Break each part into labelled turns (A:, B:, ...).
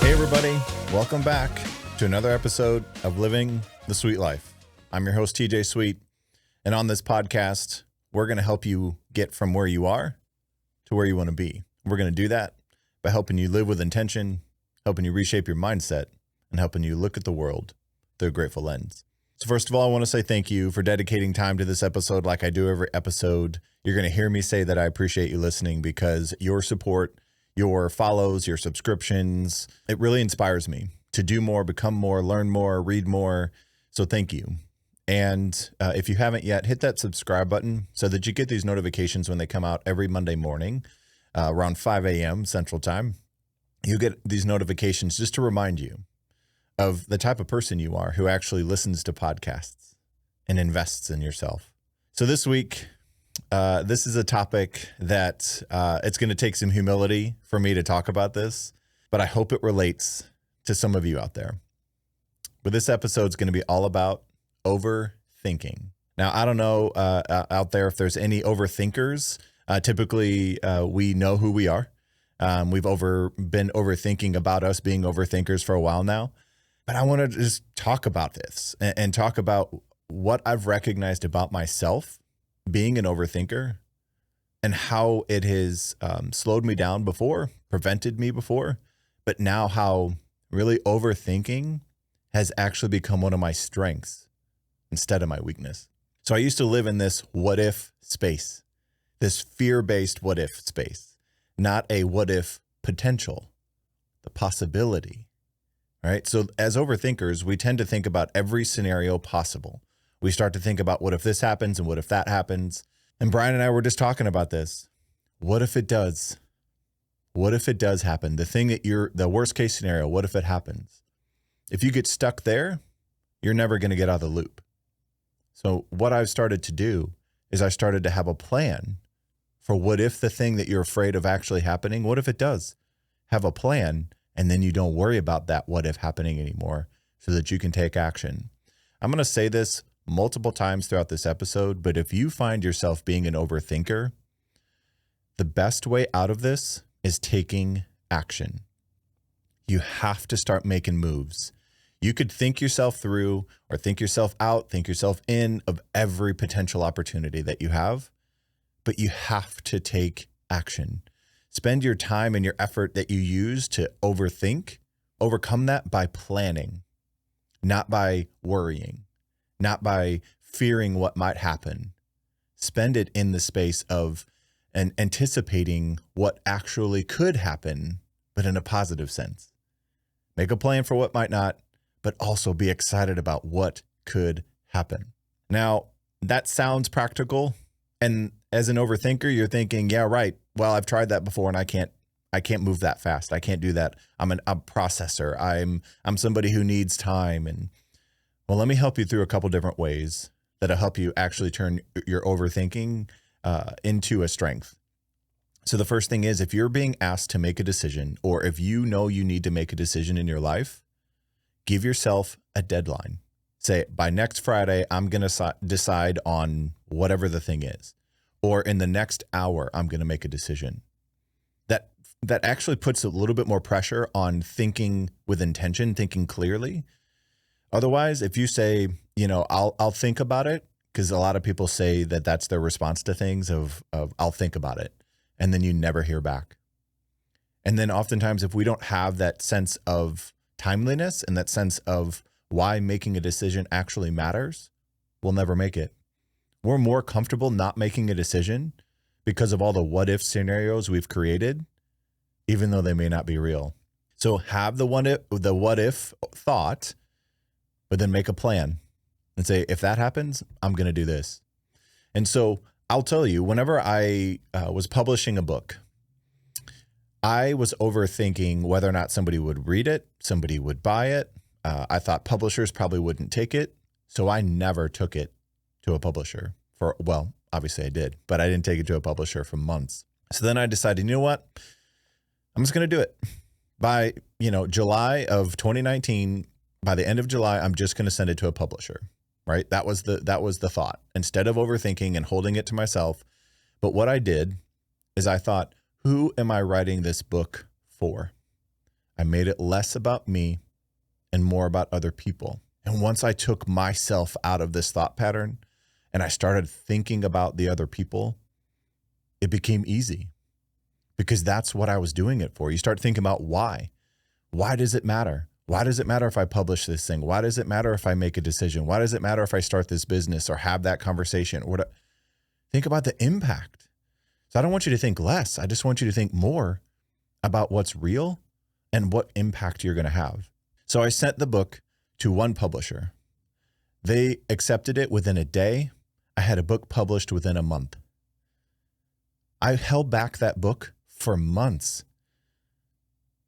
A: Hey everybody, welcome back to another episode of Living the Sweet Life. I'm your host, TJ Sweet, and on this podcast, we're going to help you get from where you are to where you want to be. We're going to do that by helping you live with intention, helping you reshape your mindset, and helping you look at the world through a grateful lens. So first of all, I want to say thank you for dedicating time to this episode like I do every episode. You're going to hear me say that I appreciate you listening because your support, your follows, your subscriptions, it really inspires me to do more, become more, learn more, read more. So thank you. And if you haven't yet, hit that subscribe button so that you get these notifications when they come out every Monday morning around 5 a.m. Central Time. You get these notifications just to remind you of the type of person you are who actually listens to podcasts and invests in yourself. So this week, this is a topic that it's going to take some humility for me to talk about this, but I hope it relates to some of you out there. But this episode is going to be all about overthinking. Now, I don't know out there if there's any overthinkers. Typically, we know who we are. We've been overthinking about us being overthinkers for a while now. But I want to just talk about this and talk about what I've recognized about myself being an overthinker and how it has slowed me down before, prevented me before, but now how really overthinking has actually become one of my strengths instead of my weakness. So I used to live in this what if space, this fear-based what if space, not a what if potential, the possibility. Right. So as overthinkers, we tend to think about every scenario possible. We start to think about what if this happens and what if that happens. And Brian and I were just talking about this. What if it does? What if it does happen? The thing that the worst case scenario, what if it happens? If you get stuck there, you're never going to get out of the loop. So what I've started to do is I started to have a plan for what if the thing that you're afraid of actually happening, what if it does? Have a plan. And then you don't worry about that what if happening anymore so that you can take action. I'm going to say this multiple times throughout this episode, but if you find yourself being an overthinker, the best way out of this is taking action. You have to start making moves. You could think yourself through or think yourself out, think yourself in of every potential opportunity that you have, but you have to take action. Spend your time and your effort that you use to overthink, overcome that by planning, not by worrying, not by fearing what might happen. Spend it in the space of anticipating what actually could happen, but in a positive sense. Make a plan for what might not, but also be excited about what could happen. Now, that sounds practical. And as an overthinker, you're thinking, yeah, right. Well, I've tried that before and I can't move that fast. I can't do that. I'm a processor. I'm somebody who needs time. And well, let me help you through a couple different ways that'll help you actually turn your overthinking into a strength. So the first thing is if you're being asked to make a decision, or if you know you need to make a decision in your life, give yourself a deadline. Say, by next Friday, I'm going to decide on whatever the thing is. Or in the next hour, I'm going to make a decision. That actually puts a little bit more pressure on thinking with intention, thinking clearly. Otherwise, if you say, I'll think about it, because a lot of people say that that's their response to things of I'll think about it. And then you never hear back. And then oftentimes, if we don't have that sense of timeliness and that sense of why making a decision actually matters, we'll never make it. We're more comfortable not making a decision because of all the what if scenarios we've created, even though they may not be real. So have the what if thought, but then make a plan and say, if that happens, I'm going to do this. And so I'll tell you, whenever I was publishing a book, I was overthinking whether or not somebody would read it, somebody would buy it. I thought publishers probably wouldn't take it, so I never took it to a publisher well, obviously I did, but I didn't take it to a publisher for months. So then I decided, you know what? I'm just going to do it. By, July of 2019, by the end of July, I'm just going to send it to a publisher, right? That was the thought, instead of overthinking and holding it to myself. But what I did is I thought, who am I writing this book for? I made it less about me and more about other people. And once I took myself out of this thought pattern and I started thinking about the other people, it became easy because that's what I was doing it for. You start thinking about why. Why does it matter? Why does it matter if I publish this thing? Why does it matter if I make a decision? Why does it matter if I start this business or have that conversation? Think about the impact. So I don't want you to think less. I just want you to think more about what's real and what impact you're going to have. So I sent the book to one publisher. They accepted it within a day. I had a book published within a month. I held back that book for months.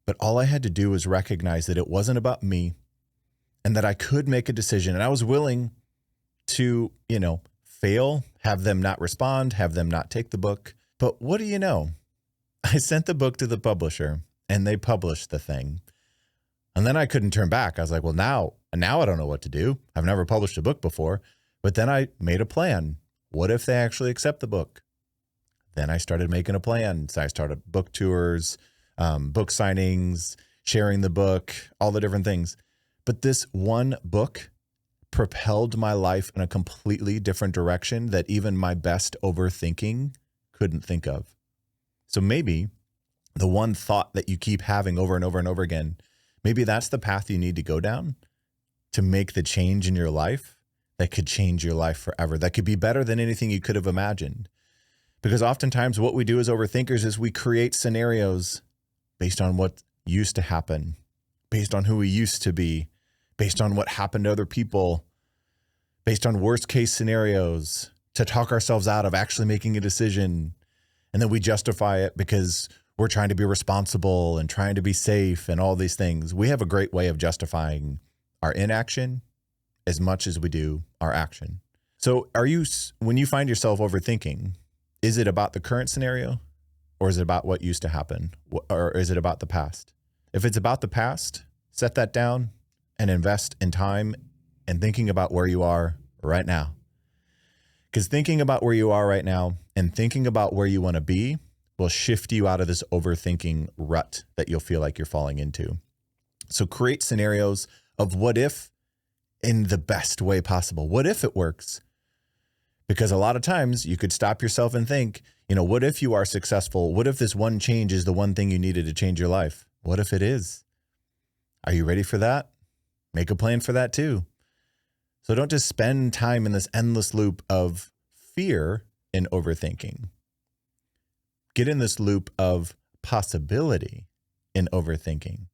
A: But all I had to do was recognize that it wasn't about me and that I could make a decision. And I was willing to, fail, have them not respond, have them not take the book. But what do you know? I sent the book to the publisher and they published the thing. And then I couldn't turn back. I was like, well, now I don't know what to do. I've never published a book before. But then I made a plan. What if they actually accept the book? Then I started making a plan. So I started book tours, book signings, sharing the book, all the different things. But this one book propelled my life in a completely different direction that even my best overthinking couldn't think of. So maybe the one thought that you keep having over and over and over again, maybe that's the path you need to go down to make the change in your life that could change your life forever. That could be better than anything you could have imagined. Because oftentimes what we do as overthinkers is we create scenarios based on what used to happen, based on who we used to be, based on what happened to other people, based on worst case scenarios to talk ourselves out of actually making a decision. And then we justify it because we're trying to be responsible and trying to be safe and all these things. We have a great way of justifying our inaction as much as we do our action. So when you find yourself overthinking, is it about the current scenario? Or is it about what used to happen? Or is it about the past? If it's about the past, set that down and invest in time and thinking about where you are right now. Because thinking about where you are right now and thinking about where you want to be will shift you out of this overthinking rut that you'll feel like you're falling into. So create scenarios of what if in the best way possible. What if it works? Because a lot of times you could stop yourself and think, what if you are successful? What if this one change is the one thing you needed to change your life? What if it is? Are you ready for that? Make a plan for that too. So don't just spend time in this endless loop of fear and overthinking. Get in this loop of possibility in overthinking.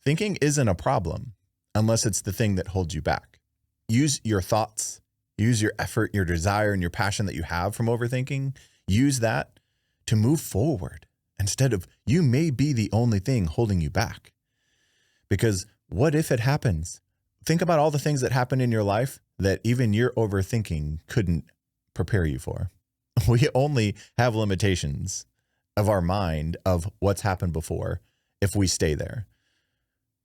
A: Thinking isn't a problem unless it's the thing that holds you back. Use your thoughts, use your effort, your desire, and your passion that you have from overthinking. Use that to move forward instead of you may be the only thing holding you back. Because what if it happens? Think about all the things that happen in your life that even your overthinking couldn't prepare you for. We only have limitations of our mind of what's happened before if we stay there.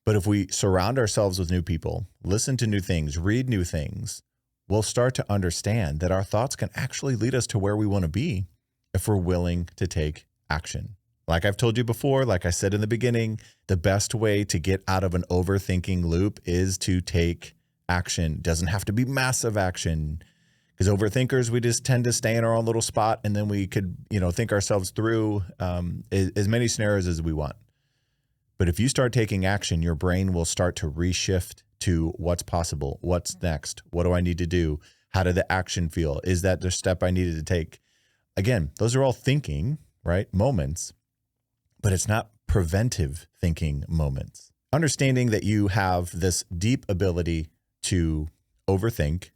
A: But if we surround ourselves with new people, listen to new things, read new things, we'll start to understand that our thoughts can actually lead us to where we want to be if we're willing to take action. Like I've told you before, like I said in the beginning, the best way to get out of an overthinking loop is to take action. It doesn't have to be massive action. Because overthinkers, we just tend to stay in our own little spot and then we could, think ourselves through as many scenarios as we want. But if you start taking action, your brain will start to reshift to what's possible, what's next, what do I need to do, how did the action feel, is that the step I needed to take? Again, those are all thinking, right, moments, but it's not preventive thinking moments. Understanding that you have this deep ability to overthink.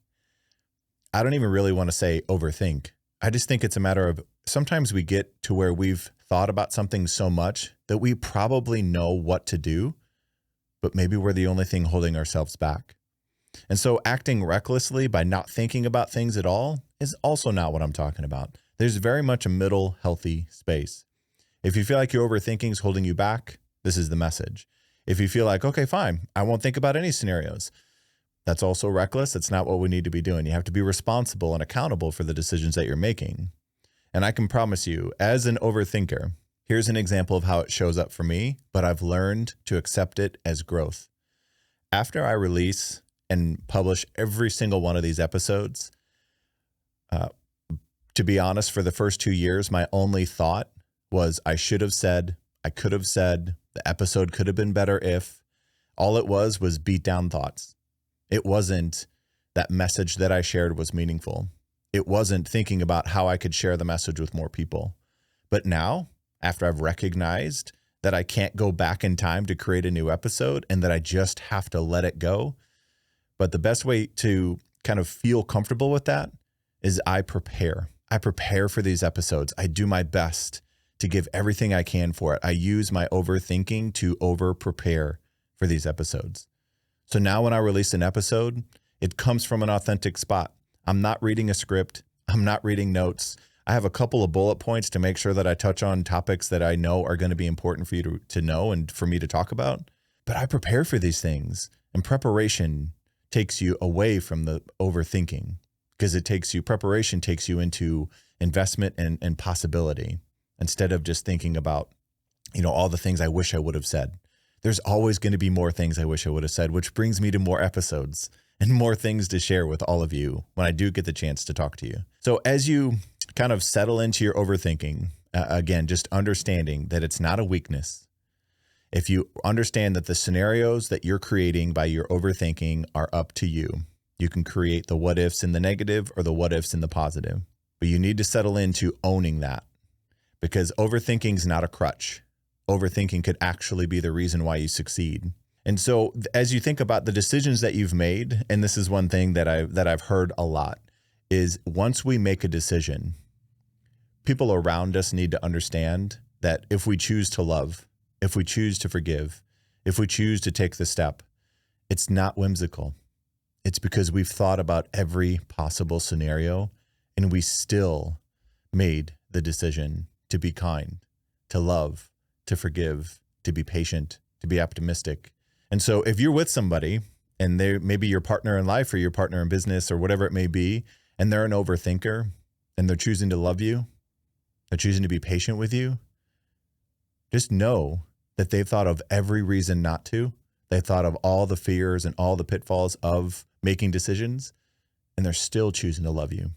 A: I don't even really want to say overthink. I just think it's a matter of sometimes we get to where we've thought about something so much that we probably know what to do, but maybe we're the only thing holding ourselves back. And so acting recklessly by not thinking about things at all is also not what I'm talking about. There's very much a middle healthy space. If you feel like your overthinking is holding you back, this is the message. If you feel like, okay, fine, I won't think about any scenarios, that's also reckless. It's not what we need to be doing. You have to be responsible and accountable for the decisions that you're making. And I can promise you, as an overthinker, Here's an example of how it shows up for me, but I've learned to accept it as growth. After I release and publish every single one of these episodes, to be honest, for the first 2 years, my only thought was I should have said, I could have said, the episode could have been better if. All it was beat down thoughts. It wasn't that message that I shared was meaningful. It wasn't thinking about how I could share the message with more people. But now, after I've recognized that I can't go back in time to create a new episode and that I just have to let it go, but the best way to kind of feel comfortable with that is I prepare. I prepare for these episodes. I do my best to give everything I can for it. I use my overthinking to over-prepare for these episodes. So now when I release an episode, it comes from an authentic spot. I'm not reading a script. I'm not reading notes. I have a couple of bullet points to make sure that I touch on topics that I know are going to be important for you to know and for me to talk about. But I prepare for these things, and preparation takes you away from the overthinking, because preparation takes you into investment and possibility instead of just thinking about, all the things I wish I would have said. There's always going to be more things I wish I would have said, which brings me to more episodes and more things to share with all of you when I do get the chance to talk to you. So as you kind of settle into your overthinking, again, just understanding that it's not a weakness. If you understand that the scenarios that you're creating by your overthinking are up to you, you can create the what ifs in the negative or the what ifs in the positive. But you need to settle into owning that, because overthinking is not a crutch. Overthinking could actually be the reason why you succeed. And so as you think about the decisions that you've made, and this is one thing that I've heard a lot, is once we make a decision, people around us need to understand that if we choose to love, if we choose to forgive, if we choose to take the step, it's not whimsical. It's because we've thought about every possible scenario and we still made the decision to be kind, to love, to forgive, to be patient, to be optimistic. And so if you're with somebody and they maybe your partner in life or your partner in business or whatever it may be, and they're an overthinker and they're choosing to love you, they're choosing to be patient with you, just know that they've thought of every reason not to. They thought of all the fears and all the pitfalls of making decisions, and they're still choosing to love you.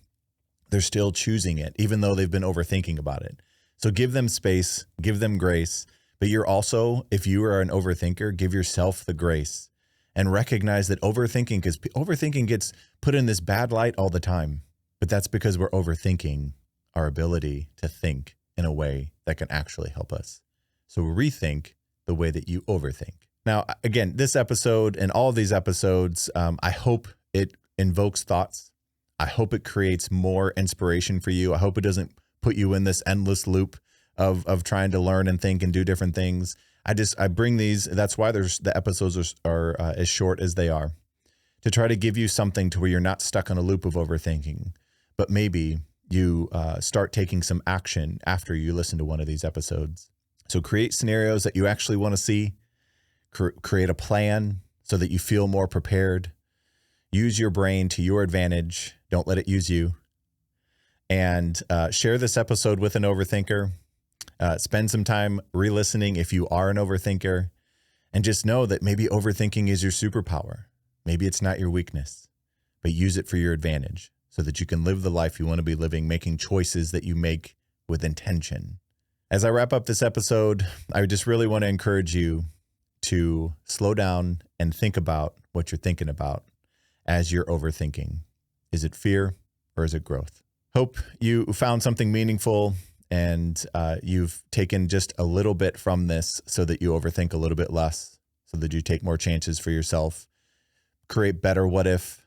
A: They're still choosing it, even though they've been overthinking about it. So give them space, give them grace, but you're also, if you are an overthinker, give yourself the grace and recognize that overthinking, because overthinking gets put in this bad light all the time, but that's because we're overthinking our ability to think in a way that can actually help us. So rethink the way that you overthink. Now, again, this episode and all of these episodes, I hope it invokes thoughts. I hope it creates more inspiration for you. I hope it doesn't put you in this endless loop of trying to learn and think and do different things. I bring these, that's why the episodes are as short as they are, to try to give you something to where you're not stuck on a loop of overthinking, but maybe you start taking some action after you listen to one of these episodes. So create scenarios that you actually want to see, create a plan so that you feel more prepared. Use your brain to your advantage. Don't let it use you. And share this episode with an overthinker. Spend some time re-listening if you are an overthinker. And just know that maybe overthinking is your superpower. Maybe it's not your weakness, but use it for your advantage so that you can live the life you want to be living, making choices that you make with intention. As I wrap up this episode, I just really want to encourage you to slow down and think about what you're thinking about as you're overthinking. Is it fear or is it growth? Hope you found something meaningful and you've taken just a little bit from this so that you overthink a little bit less, so that you take more chances for yourself, create better what if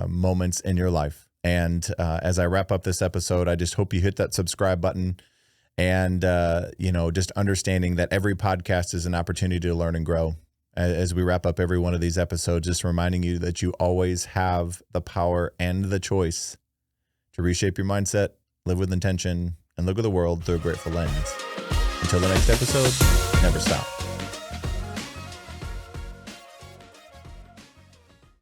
A: moments in your life. And as I wrap up this episode, I just hope you hit that subscribe button and, just understanding that every podcast is an opportunity to learn and grow. As we wrap up every one of these episodes, just reminding you that you always have the power and the choice to reshape your mindset, live with intention, and look at the world through a grateful lens. Until the next episode, never stop.